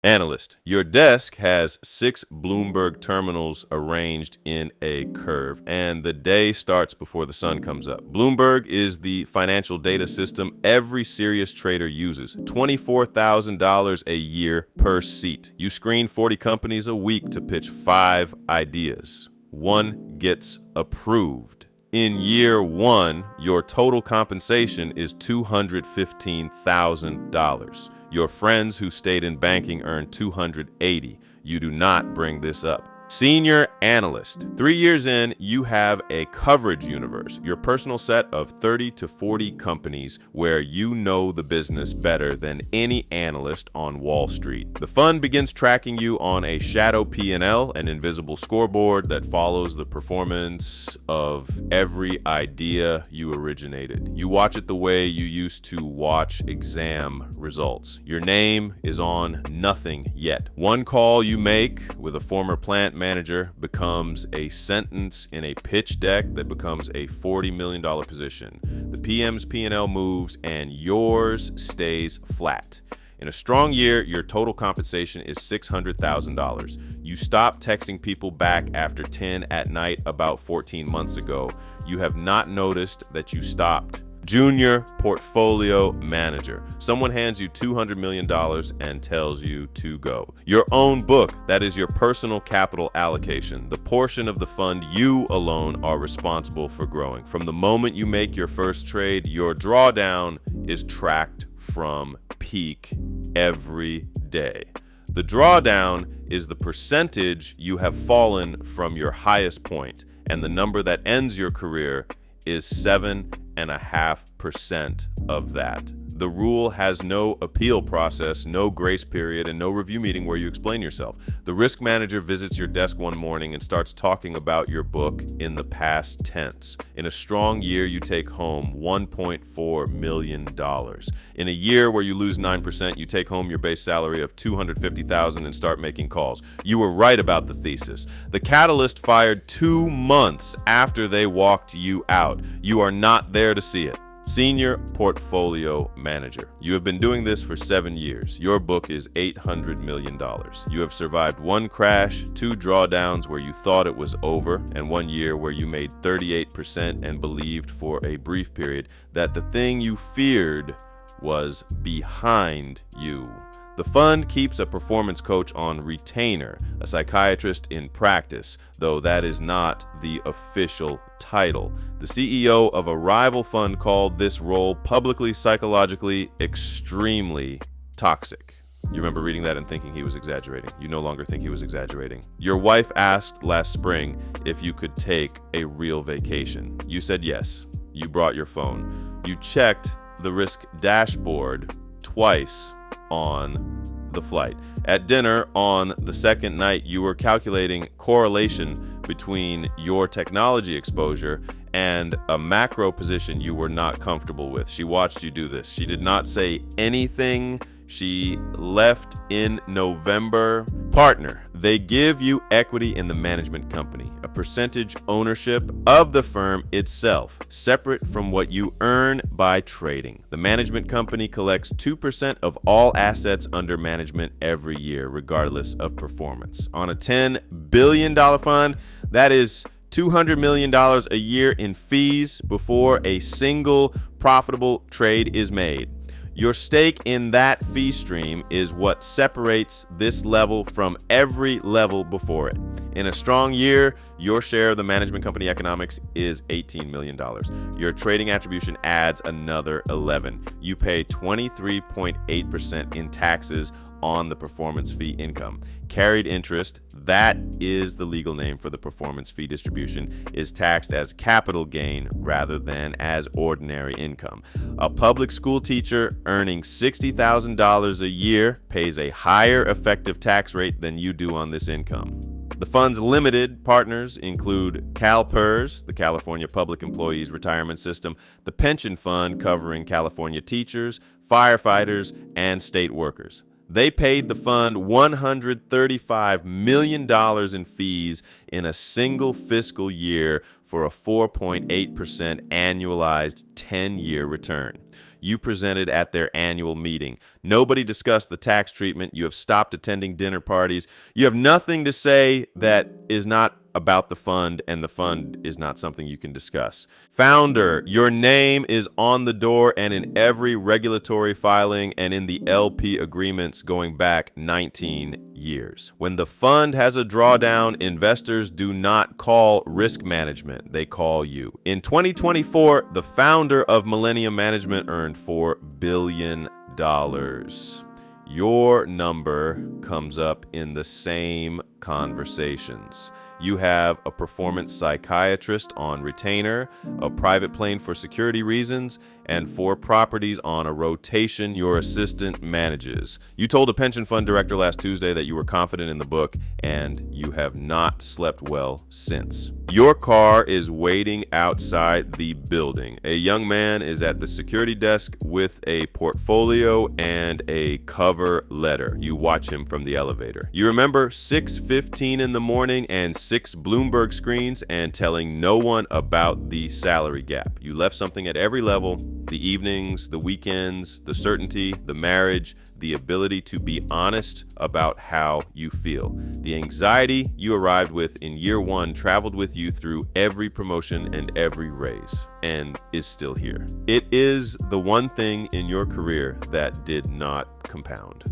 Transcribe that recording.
Analyst, your desk has 6 Bloomberg terminals arranged in a curve, and the day starts before the sun comes up. Bloomberg is the financial data system every serious trader uses. $24,000 a year per seat. You screen 40 companies a week to pitch 5 ideas. One gets approved. In year 1, your total compensation is $215,000. Your friends who stayed in banking earn $280,000. You do not bring this up. Senior analyst. 3 years in, you have a coverage universe, your personal set of 30 to 40 companies where you know the business better than any analyst on Wall Street. The fund begins tracking you on a shadow P&L, an invisible scoreboard that follows the performance of every idea you originated. You watch it the way you used to watch exam results. Your name is on nothing yet. One call you make with a former plant manager becomes a sentence in a pitch deck that becomes a $40 million position. The PM's P&L moves and yours stays flat. In a strong year, your total compensation is $600,000. You stopped texting people back after 10 at night about 14 months ago. You have not noticed that you stopped. Junior portfolio manager. Someone hands you $200 million and tells you to go. Your own book, that is your personal capital allocation, the portion of the fund you alone are responsible for growing. From the moment you make your first trade, your drawdown is tracked from peak every day. The drawdown is the percentage you have fallen from your highest point, and the number that ends your career is 7.5% of that. The rule has no appeal process, no grace period, and no review meeting where you explain yourself. The risk manager visits your desk one morning and starts talking about your book in the past tense. In a strong year, you take home $1.4 million. In a year where you lose 9%, you take home your base salary of $250,000 and start making calls. You were right about the thesis. The catalyst fired 2 months after they walked you out. You are not there to see it. Senior portfolio manager. You have been doing this for 7 years. Your book is $800 million. You have survived 1 crash, 2 drawdowns where you thought it was over, and 1 year where you made 38% and believed for a brief period that the thing you feared was behind you. The fund keeps a performance coach on retainer, a psychiatrist in practice, though that is not the official title. The CEO of a rival fund called this role publicly psychologically extremely toxic. You remember reading that and thinking he was exaggerating. You no longer think he was exaggerating. Your wife asked last spring if you could take a real vacation. You said yes. You brought your phone. You checked the risk dashboard twice on the flight. At dinner on the second night, you were calculating correlation between your technology exposure and a macro position you were not comfortable with. She watched you do this. She did not say anything. She left in November. Partner, they give you equity in the management company, a percentage ownership of the firm itself, separate from what you earn by trading. The management company collects 2% of all assets under management every year, regardless of performance. On a $10 billion fund, that is $200 million a year in fees before a single profitable trade is made. Your stake in that fee stream is what separates this level from every level before it. In a strong year, your share of the management company economics is $18 million. Your trading attribution adds another 11. You pay 23.8% in taxes on the performance fee income. Carried interest, that is the legal name for the performance fee distribution, is taxed as capital gain rather than as ordinary income. A public school teacher earning $60,000 a year pays a higher effective tax rate than you do on this income. The fund's limited partners include CalPERS, the California Public Employees Retirement System, the pension fund covering California teachers, firefighters, and state workers. They paid the fund $135 million in fees in a single fiscal year for a 4.8% annualized 10-year return. you presented at their annual meeting. Nobody discussed the tax treatment. You have stopped attending dinner parties. You have nothing to say that is not about the fund, and the fund is not something you can discuss. Founder, your name is on the door and in every regulatory filing and in the LP agreements going back 19 years. When the fund has a drawdown, investors do not call risk management, they call you. In 2024, the founder of Millennium Management earned $4 billion. Your number comes up in the same conversations. You have a performance psychiatrist on retainer, a private plane for security reasons, and 4 properties on a rotation your assistant manages. You told a pension fund director last Tuesday that you were confident in the book, and you have not slept well since. Your car is waiting outside the building. A young man is at the security desk with a portfolio and a cover letter. You watch him from the elevator. You remember 6:15 in the morning and 6 Bloomberg screens and telling no one about the salary gap. You left something at every level: the evenings, the weekends, the certainty, the marriage, the ability to be honest about how you feel. The anxiety you arrived with in year 1 traveled with you through every promotion and every raise, and is still here. It is the one thing in your career that did not compound.